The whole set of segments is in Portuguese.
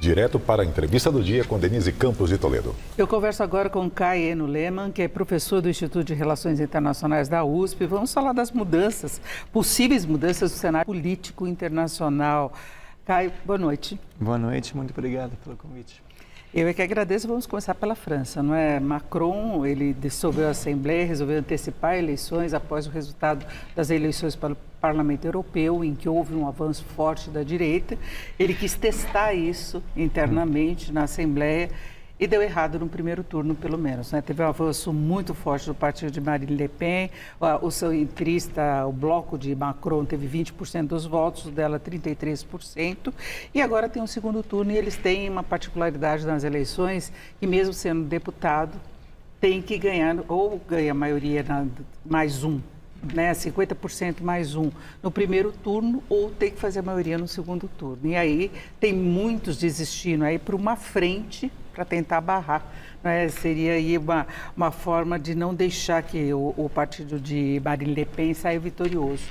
Direto para a entrevista do dia com Denise Campos de Toledo. Eu converso agora com Kai Eno Lehmann, que é professor do Instituto de Relações Internacionais da USP. Vamos falar das mudanças, possíveis mudanças do cenário político internacional. Kai, boa noite. Boa noite, muito obrigado pelo convite. Eu é que agradeço. Vamos começar pela França, não é? Macron, ele dissolveu a Assembleia, resolveu antecipar eleições após o resultado das eleições para o Parlamento Europeu, em que houve um avanço forte da direita. Ele quis testar isso internamente na Assembleia e deu errado no primeiro turno, pelo menos, né? Teve um avanço muito forte do partido de Marine Le Pen, o centrista, o bloco de Macron teve 20% dos votos, o dela 33%, e agora tem um segundo turno e eles têm uma particularidade nas eleições, que mesmo sendo deputado, tem que ganhar, ou ganha a maioria mais um, né, 50% mais um no primeiro turno, ou tem que fazer a maioria no segundo turno. E aí tem muitos desistindo aí para uma frente para tentar barrar, né? Seria aí uma forma de não deixar que o partido de Marine Le Pen saia vitorioso.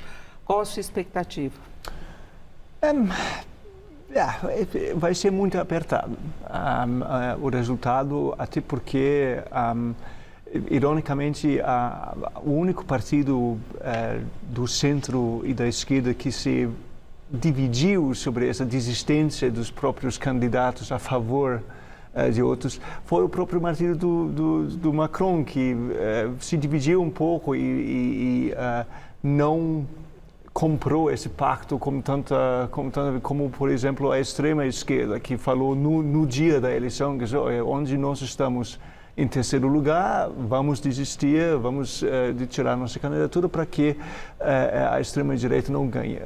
Qual a sua expectativa? Vai ser muito apertado o resultado, até porque ironicamente, o único partido do centro e da esquerda que se dividiu sobre essa desistência dos próprios candidatos a favor de outros foi o próprio partido do Macron, que se dividiu um pouco e não comprou esse pacto como, por exemplo, a extrema esquerda, que falou no dia da eleição, que onde nós estamos em terceiro lugar, vamos desistir, vamos tirar nossa candidatura para que a extrema-direita não ganhe.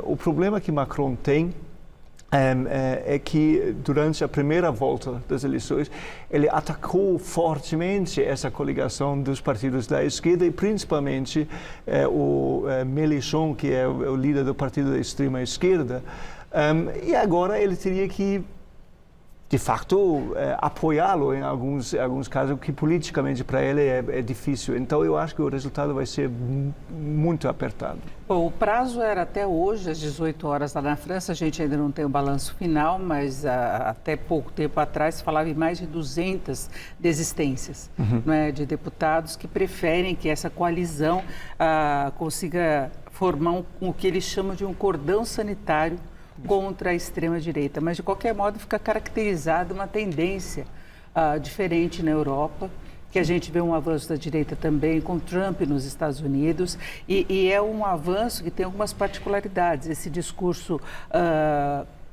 O problema que Macron tem é que durante a primeira volta das eleições ele atacou fortemente essa coligação dos partidos da esquerda e principalmente o Mélenchon, que é o líder do partido da extrema-esquerda, e agora ele teria que de facto, apoiá-lo em alguns casos, que politicamente para ele é difícil. Então, eu acho que o resultado vai ser muito apertado. Bom, o prazo era até hoje, às 18 horas lá na França. A gente ainda não tem o balanço final, mas até pouco tempo atrás se falava em mais de 200 desistências, não é, de deputados que preferem que essa coalizão consiga formar o que eles chamam de um cordão sanitário contra a extrema-direita, mas de qualquer modo fica caracterizada uma tendência diferente na Europa, que a gente vê um avanço da direita também com Trump nos Estados Unidos e é um avanço que tem algumas particularidades, esse discurso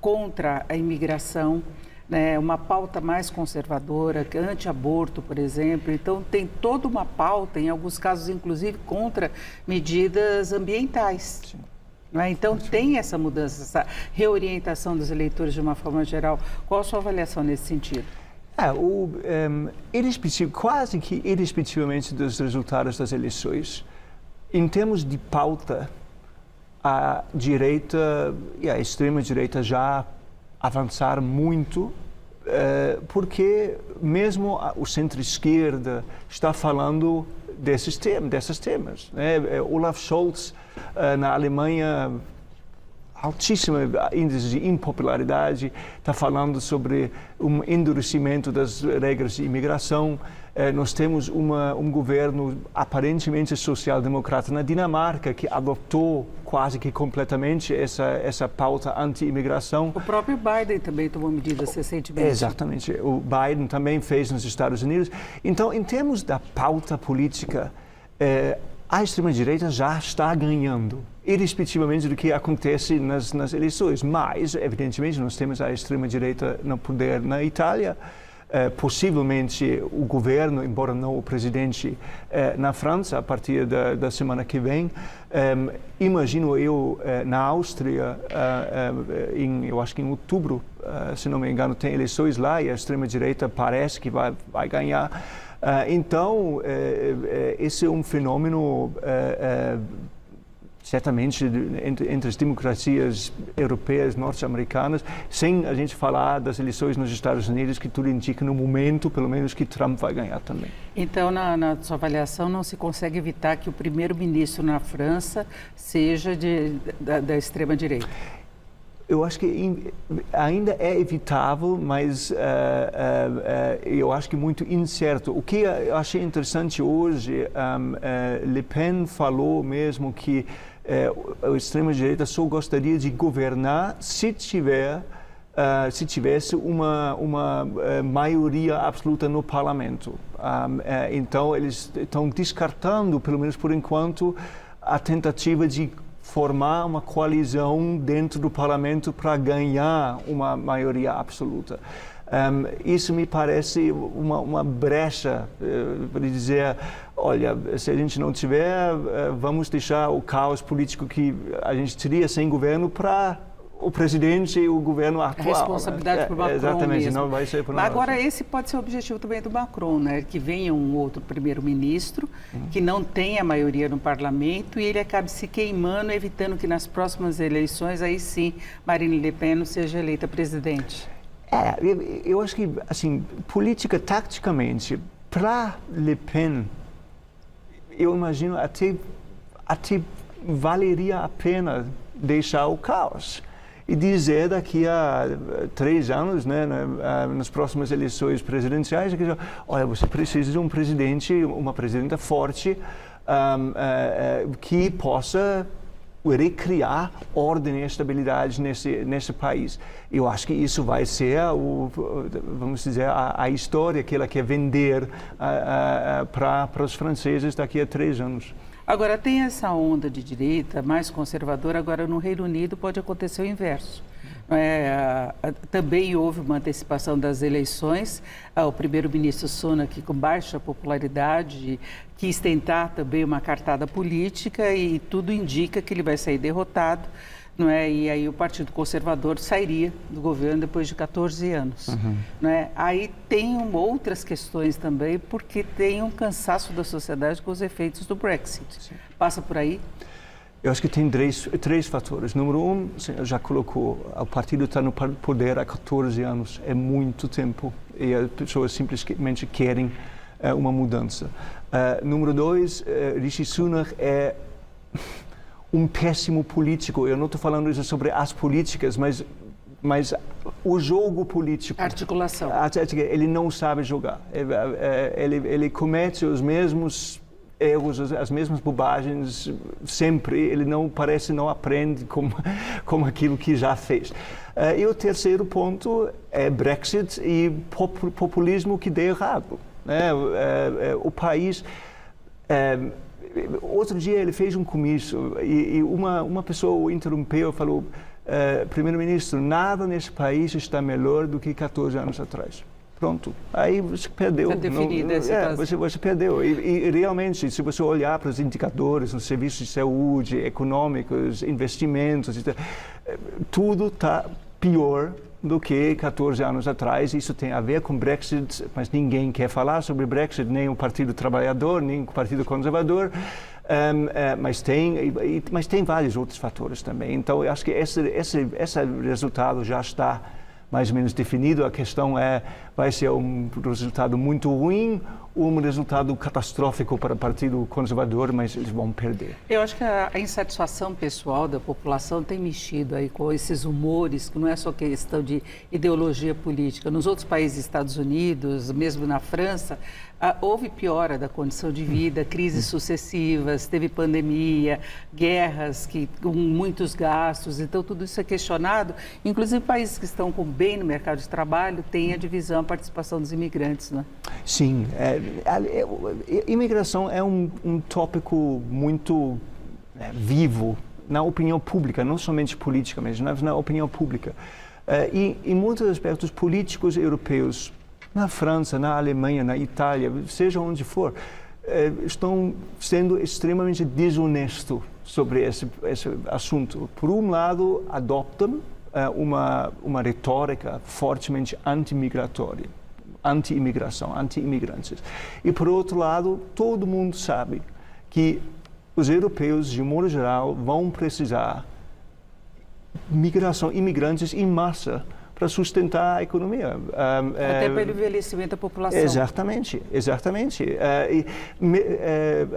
contra a imigração, né, uma pauta mais conservadora, anti-aborto, por exemplo. Então, tem toda uma pauta, em alguns casos, inclusive, contra medidas ambientais. Sim. Então, tem essa mudança, essa reorientação dos eleitores de uma forma geral. Qual a sua avaliação nesse sentido? Quase que irrespectivamente dos resultados das eleições, em termos de pauta, a direita e a extrema-direita já avançaram muito, porque mesmo o centro-esquerda está falando desses temas. Né? Olaf Scholz, na Alemanha, altíssimo índice de impopularidade, está falando sobre um endurecimento das regras de imigração. Nós temos um governo aparentemente social-democrata na Dinamarca que adotou quase que completamente essa pauta anti-imigração. O próprio Biden também tomou medidas recentemente. Exatamente. O Biden também fez nos Estados Unidos. Então, em termos da pauta política, a extrema-direita já está ganhando, irrespectivamente do que acontece nas eleições. Mas, evidentemente, nós temos a extrema-direita no poder na Itália, possivelmente o governo, embora não o presidente, na França, a partir da semana que vem. Imagino eu, na Áustria, eu acho que em outubro, se não me engano, tem eleições lá e a extrema-direita parece que vai ganhar. Então, esse é um fenômeno certamente entre as democracias europeias, norte-americanas, sem a gente falar das eleições nos Estados Unidos, que tudo indica no momento, pelo menos, que Trump vai ganhar também. Então, na sua avaliação, não se consegue evitar que o primeiro-ministro na França seja da extrema-direita? Eu acho que ainda é evitável, mas eu acho que muito incerto. O que eu achei interessante hoje, Le Pen falou mesmo que a extrema-direita só gostaria de governar se tivesse uma maioria absoluta no parlamento. Então, eles estão descartando, pelo menos por enquanto, a tentativa de formar uma coalizão dentro do parlamento para ganhar uma maioria absoluta. Isso me parece uma brecha para dizer, olha, se a gente não tiver, vamos deixar o caos político que a gente teria sem governo para o presidente e o governo atual. A responsabilidade por Macron exatamente, mesmo. não vai ser por nós. Mas agora esse pode ser o objetivo também do Macron, né? Que venha um outro primeiro-ministro que não tenha maioria no parlamento e ele acabe se queimando, evitando que nas próximas eleições, aí sim, Marine Le Pen não seja eleita presidente. Eu acho que, assim, política, taticamente, para Le Pen, eu imagino até valeria a pena deixar o caos e dizer daqui a 3 anos, né, nas próximas eleições presidenciais, que, olha, você precisa de um presidente, uma presidenta forte que possa recriar ordem e estabilidade nesse país. Eu acho que isso vai ser, vamos dizer, a história que ela quer vender para os franceses daqui a 3 anos. Agora, tem essa onda de direita mais conservadora, agora no Reino Unido pode acontecer o inverso. Também houve uma antecipação das eleições, o primeiro-ministro Sunak, com baixa popularidade, quis tentar também uma cartada política e tudo indica que ele vai sair derrotado, não é? E aí o Partido Conservador sairia do governo depois de 14 anos. Não é? Aí tem outras questões também, porque tem um cansaço da sociedade com os efeitos do Brexit. Sim. Passa por aí? Eu acho que tem três fatores. Número 1, já colocou, o partido está no poder há 14 anos, é muito tempo, e as pessoas simplesmente querem uma mudança. Número 2, Rishi Sunak é um péssimo político. Eu não estou falando isso sobre as políticas, mas o jogo político. Articulação. Ele não sabe jogar. Ele comete os mesmos erros, as mesmas bobagens sempre. Ele parece não aprende como aquilo que já fez. E o terceiro ponto é Brexit e populismo que deu errado. O país... Outro dia ele fez um comício e uma pessoa o interrompeu e falou: primeiro-ministro, nada nesse país está melhor do que 14 anos atrás. Pronto, aí você perdeu. Está definida essa situação. Você perdeu. E realmente, se você olhar para os indicadores nos serviços de saúde, econômicos, investimentos, tudo está pior do que 14 anos atrás. Isso tem a ver com Brexit, mas ninguém quer falar sobre Brexit, nem o Partido Trabalhador, nem o Partido Conservador, mas tem vários outros fatores também. Então, eu acho que esse resultado já está mais ou menos definido. A questão vai ser um resultado muito ruim ou um resultado catastrófico para o Partido Conservador, mas eles vão perder. Eu acho que a insatisfação pessoal da população tem mexido aí com esses humores, que não é só questão de ideologia política. Nos outros países, Estados Unidos, mesmo na França, houve piora da condição de vida, crises sucessivas, teve pandemia, guerras com muitos gastos, então tudo isso é questionado. Inclusive países que estão bem no mercado de trabalho têm a divisão, a participação dos imigrantes, né? Sim, imigração é um tópico muito vivo na opinião pública, não somente política, mas na opinião pública. E em muitos aspectos políticos europeus, na França, na Alemanha, na Itália, seja onde for, estão sendo extremamente desonestos sobre esse assunto. Por um lado, adoptam uma retórica fortemente anti-migratória, anti-imigração, anti-imigrantes. E, por outro lado, todo mundo sabe que os europeus, de modo geral, vão precisar imigrantes em massa para sustentar a economia. Até pelo envelhecimento da população. Exatamente, exatamente.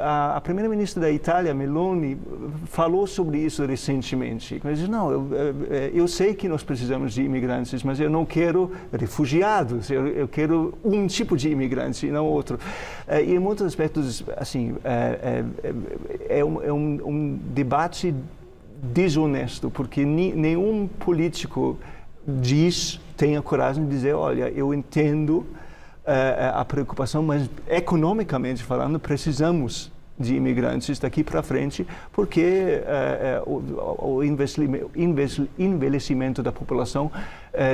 A primeira-ministra da Itália, Meloni, falou sobre isso recentemente. Ela disse, não, eu sei que nós precisamos de imigrantes, mas eu não quero refugiados, eu quero um tipo de imigrante e não outro. E em muitos aspectos, assim, é um debate desonesto, porque nenhum político tem a coragem de dizer, olha, eu entendo a preocupação, mas economicamente falando, precisamos de imigrantes daqui para frente, porque o envelhecimento da população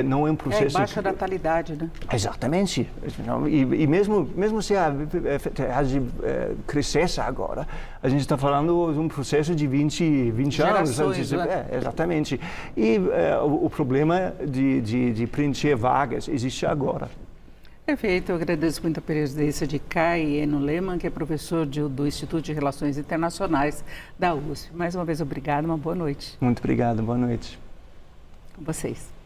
não é um processo... baixa natalidade, né? Exatamente. E mesmo se a crescesse agora, a gente está falando de um processo de 20 anos. Né? Exatamente. E o problema de preencher vagas existe agora. Perfeito, eu agradeço muito a presença de Kai Eno Lehmann, que é professor do Instituto de Relações Internacionais da USP. Mais uma vez, obrigado, uma boa noite. Muito obrigado, boa noite. Com vocês.